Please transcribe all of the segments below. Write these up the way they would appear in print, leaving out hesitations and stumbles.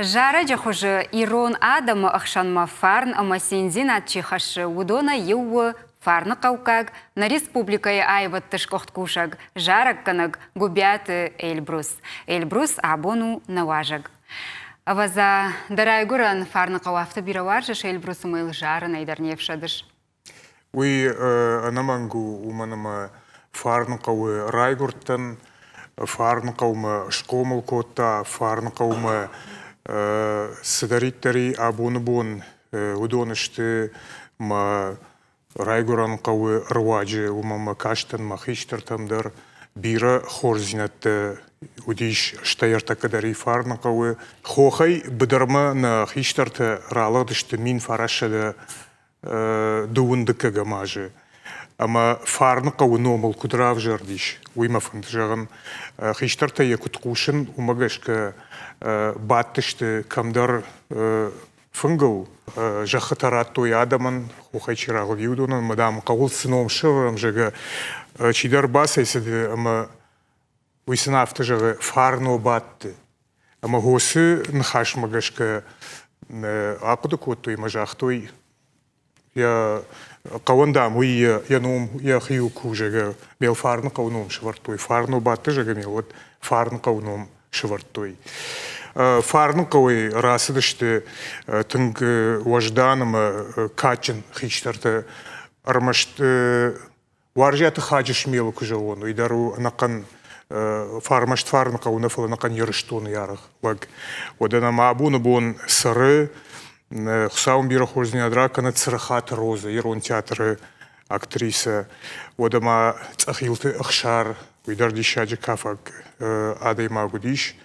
Жара жахужы Ирон Адамы ақшанма фарн амасензин атчихашы удона юы фарны қаукаг на республикае айваттыш кухткушаг жарак канаг губяты Эльбрус. Эльбрус абону наважаг. Аваза дарайгуран фарны қауафты бираваржыш Эльбрус умыл жары найдарневшадыш. Уи анамангу уманама фарны қауы райгурттан, фарны қаумы шкомыл котта, фарны қаумы садариттари абоны бон удонышты ма райгуран қауы рваджы умама каштан махиштартамдар бира хорзинатты удиш штаярта кадари фарны қауы хохай быдарма на хиштарты раладышты мин фарашада дуындыка гамажы. Ама фарны қауы номыл кудрав жардиш уймафын жағын хиштарта якуткушын умагашка баттышты камдар фынгыл жақытарат той адамын хохай чирағы виудунын мадам қауыл сыном шырым жағы чидар басайсыды ама уйсынафты жағы фарно батты. Ама хосы нхаш магашка ақыды коттой мажақтой я қауандам уй я ном я хию кужага мел фарны қауном швартой фарно батты жага мел вот фарны қауном швартой фарны қауй расыдышты тынг важданым качын хиштарты армашты варжаты хаджиш мел кужавон уйдару нақан фармашт фарны қауна фала нақан ярыштон ярых лаг одана мабуны бон сыры Хсаум бира хорзня дракана црахат роза, Ирон театры актриса, одама цахилты ахшар, уйдар дишаджи кафак адайма гудиш,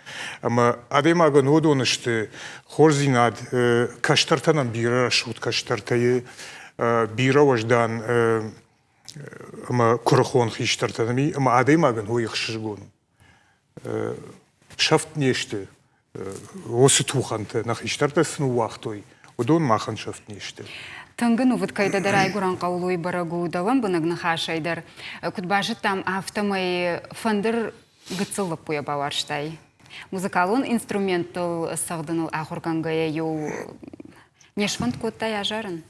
ама адайма гонодонышты хорзинад каштартанам бира шут каштартае бира важдан ама курахон хиштартанами, ама адайма гон хуихшижгон. Шафт нешты, осы туханты нахиштартасын уақтой. Удон маханшафт нешті. Тыңгын увыт кайда дарай гуран қаулуй барагу даван бұнығны хашайдар. Күтбажы там автомай фандыр гыцылып пуя баварштай. Музыкалун инструментал сағдыныл ахуркангая йоу нешфанд котта яжарын?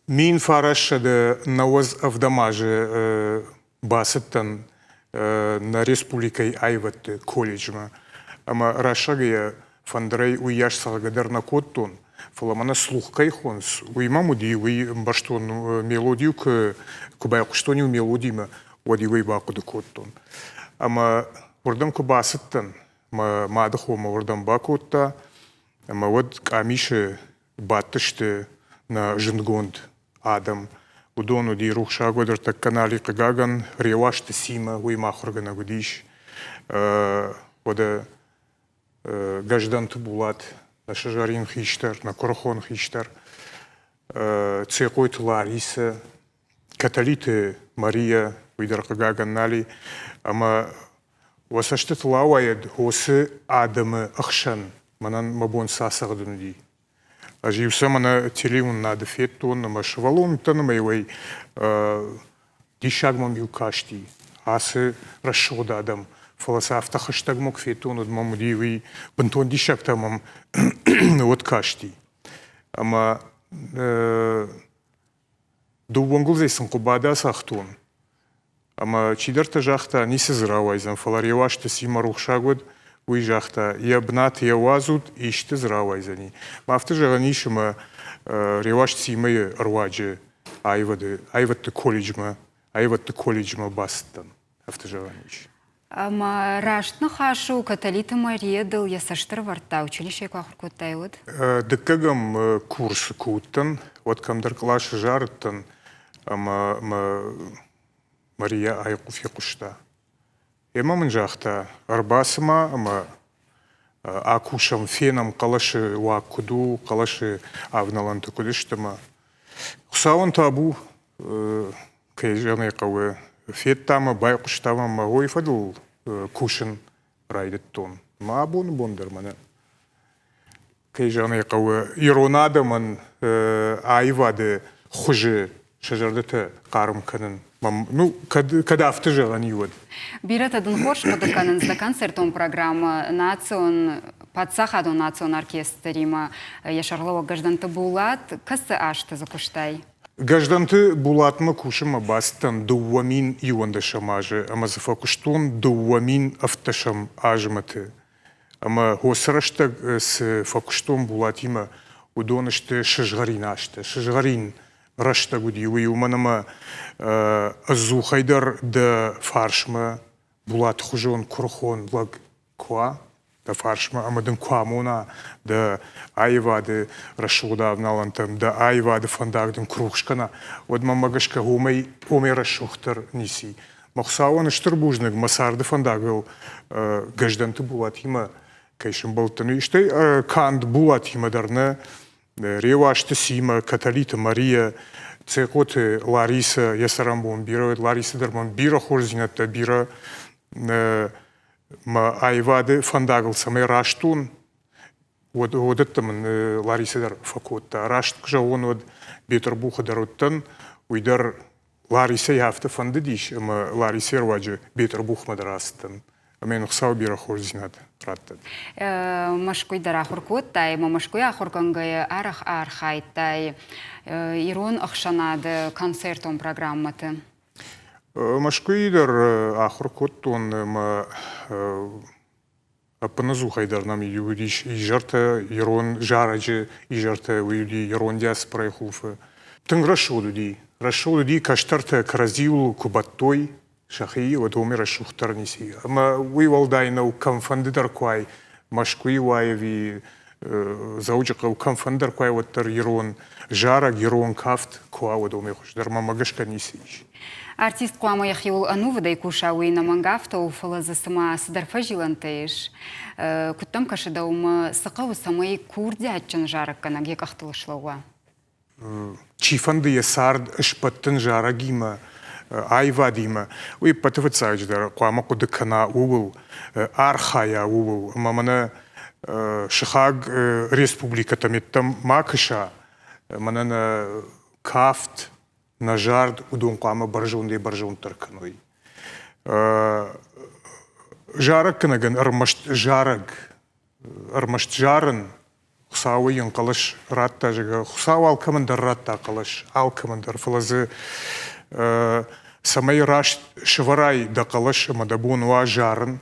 Мин фарашады навоз авдамажы басыттан на республикай айватты колледжма. Ама рашагая фандрай уяш сағагадар на коттон. Фаламана слух кайхонс. Уйма муди, уй баштон мелодию к кубай куштонил мелодима уади уй бакуды коттон. Ама урдам кубасыттан, ма адахома урдам бакутта, ама вот камиши баттышты на жингонд адам. Удон уди рухша годыр так канали кагаган, ревашты сима уй махургана гудиш. Ода гажданты булат. На шажарин хиштар, на корохон хиштар, цекойт Лариса, католиты Мария, уйдаркагаган нали, ама васаштет лауайд хосы адамы ахшан, манан мабон сасагдын ди. Аживса мана телевун нады феттон, ама швалон танымайвай дишагмам юкашти, асы расшода адам. Фаласафта хаштаг мог фетон от мамудиви бантон дишак тамам от кашти. Ама дубонгулзейсэн кубада сахтон. Ама чидарта жахта нисе зравайзан фаларивашта симарухшагод уй жахта ябнат явазут иште зравайзани. Мафта жаганишма ревашт симай арваджи айватты колледжма бастан. Афта жаганиш. Ама раштны хашу католиты Мария дыл ясаштыр варта училище кахур коттай вот? Дыккагам курс куттан, вот камдар клаш жарыттан, ама Мария айқу фекушта. Эмамын жақта арбасыма, ама акушам фенам қалашы уакуду, қалашы авналанты кудыштыма. Құсауын табу, кай жаны қауы. Феттама байқұштама мағой фадыл кушын райдыттон. Ма абоны бондар мана. Кай жаны қауы иронадымын айвады хұжы шажардыты қарым канын. Ну, кадафты жаған юад. Бират адын хорш подаканын за концертом программа национ Падсах Адонацион оркестрима Яшарлова гажданты булат, кысы ашты закуштай? Гажданты булатмы кушыма бастан дуамин ионда шамажы, ама зафакуштун дуамин автошам ажматы. Ама хосырашта с факуштун булатима удонышты шыжгарин ашты. Шыжгарин рашта гуди, уи уманама азухайдар да фаршма булат хужон курхон лаг ква, да фаршма, амадын квамона, да айвады рашудавналантам, да айвады фандагдын крухшкана, од мамагашка умей рашухтар ниси. Махсауан иштыр бужныг масарды фандагыл гажданты булатима кайшым болтыны. Иште канд булатима дарна ревашты сима, Каталита Мария, цекоты Лариса, ясарамбон бира, Лариса дарман бира хорзината бира, ма айвады фандагыл самай раштун, одеттамын Лариса дар факотта. Рашт кжа он од бетер буха дароттан, уйдар Лариса яфты фанды диш, ама Лариса ерваджы бетер буха мадарастан. Мен ұқсау бира хорзинат раттад. Машкуй дара хоркоттай, машкуй ахоркангай арах архайттай, ирон ахшанады концертон программаты. Машкуй дар ахоркоттон апаназу хайдар нам юдиш и жарта ирон жараджы и жарта уюди ирон дяс прайхулфы. Тын рашоду ди каштарта каразиул кубаттой шахи вот умера шухтар ниси. Ама уивалдайна у камфандыдар квай машкуи ваеви заучака у камфандыдар квай вот тар ирон жара ирон кафт ква вот умехуш дарма магашка ниси. Артист квама яхиул анувадай кушауи на мангафта у фалазасыма сыдарфажилантайш. Куттам кашыдаума сақау самай курдячын жараккана гекахтылышлауа. Чифанды ясард шпаттын жара гима айва дима. Уи патывыцайж дар квама кудыкана уул архая уул. Мамана шахаг республика таметтам макыша манана кафт на жард удун квама баржунды баржун тарканой. Жарак кынаган армашт жарын Хусауы янқалыш ратта жыға. Хусау алкамандар ратта қалыш. Алкамандар фылазы самай раш шыварай да қалыш мадабун уа жарын.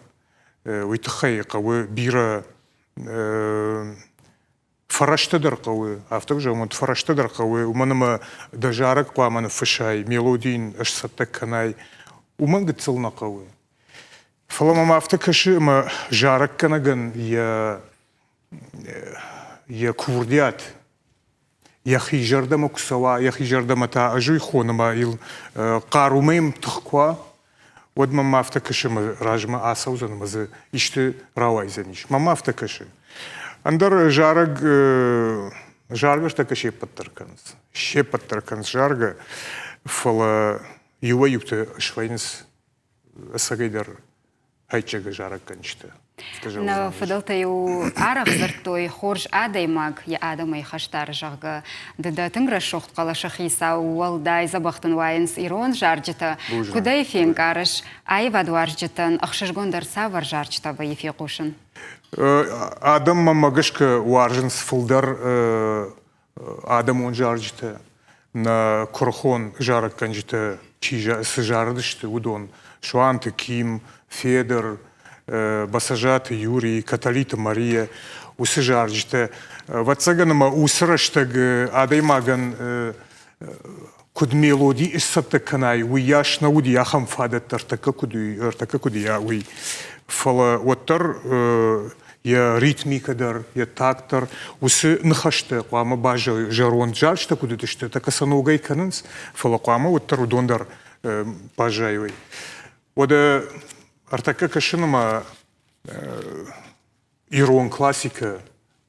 Уйтықай қауы бира фараштадар қауы. Автық жауымат фараштадар қауы. Уманыма да жарық қуаманы фышай. Мелодиин ашсаттак канай. Уман гыцылна қауы. Фаламама автық ашы жарық канаган я курдят, я хижарда муксава, я хижарда мата ажуй хонама ил карумем тхква, вот мама автокаши ражма асаузан мазы иште равайзаниш. Мама автокаши. Андар жарга штака шепаттарканс. Шепаттарканс жарга фала юва юкте швайнс асагайдар хайчага жараканчта. На фадалтаю арах зартой хорж адаймаг я адамай хаштар жагы да тынгра шохт калашах иса уалдай забахтын вайнс ирон жаржыта кудай фен карыш айва дуаржытын ахшыжгондар савар жаржыта ба ефе кушын. Адам мамагашка уаржынс фылдар адам он жаржыта на курхон жарак канжыта чижа сжардышты удон шуанты Ким, Федор, Басажат, Юрий, Каталита Мария, усыжаржыта. Ватсаганама усыраштаг адаймаган куд мелоди иссатта канай, уяш науди яхам фадат артака куди я уй. Фала оттар я ритмикадар, я тактор, усы нахашта, куама бажа жарон жаржта кудытышта, така санугай канынс, фала куама оттар удондар бажайвай. Ода артака кашынама ирон классика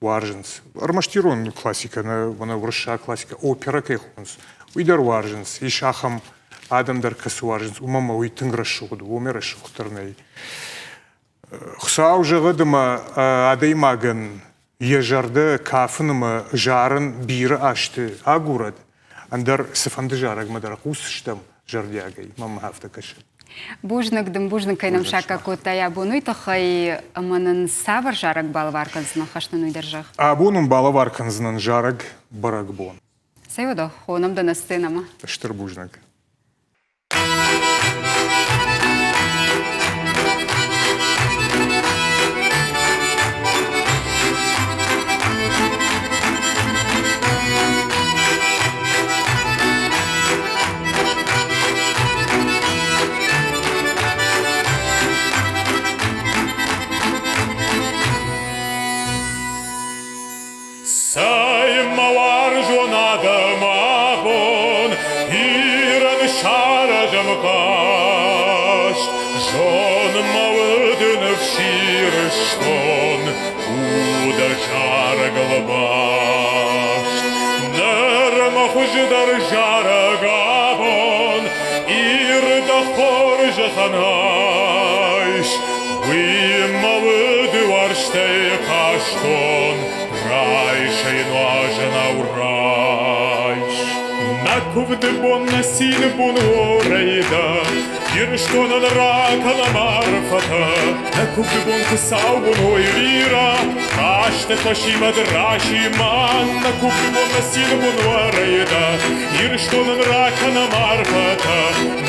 варжынс. Армашт ирон классика, вона врыша классика, опера кайхунс. Уйдар варжынс, ишахам адамдар касы варжынс, умама уй тынгра шугду, умера шухтарнай. Хсау жығыдыма адаймаган ежарды кафынымы жарын биры ашты агурад. Андар сыфанды жарагмадар қусыштам жардягай, мама хафта кашы. Бужнагдым бужныкайным шака кутая бунуй тахай манын савар жарак балваркансына хашнын уйдержах. А бунун балаварканзынан жараг барак бон. Сайодо, хонам да на сценама. Штыр бужнак. Saymawar jonadım abon, İran şarajım kaş. Jonmavudun vşirışton, Uda jargıl baş. Nırmahujдар жараг abon, İrda хоржы ханайш. Уймавуды варштей каштон, Райшей ножена урайш. Накувды бон насин бон орайда, Ирштонан ракана марфата. Накувды бон кысау бон ойрира, Кашты пашима драшиман. Накувды бон насин бон орайда, Ирштонан ракана марфата.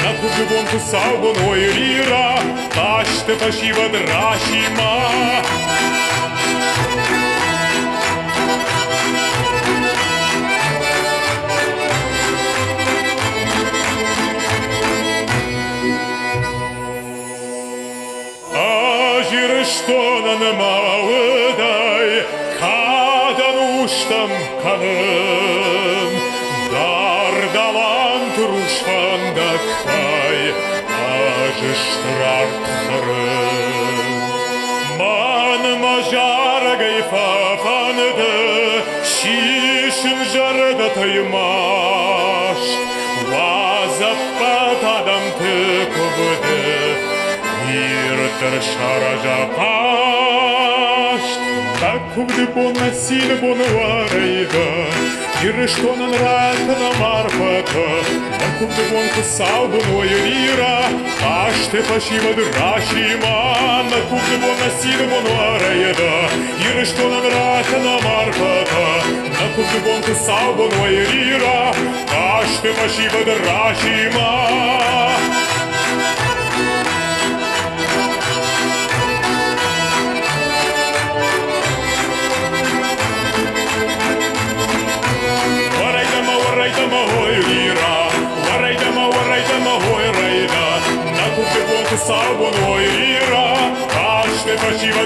Накувды бон кысау бон ойрира, Кашты пашима драшиман. Что на маудай, кадан уштам каным, дардалан турушхан дактай, ажы штрартхарым. Ман мажарагай фафанды, шишин жарда таймаш, вазаппат адам тыковды, Иртыр шаража пашт, Накувды бон насин бон варайда, Ирштонан ракана марфата. Накувды бон кысау бон ойрира, Кашты пашима драшима. Накувды бон насин бон варайда, Ирштонан ракана марфата. Накувды бон кысау бон ойрира, Кашты пашима драшима. Сабон ойрира, Кашты пашима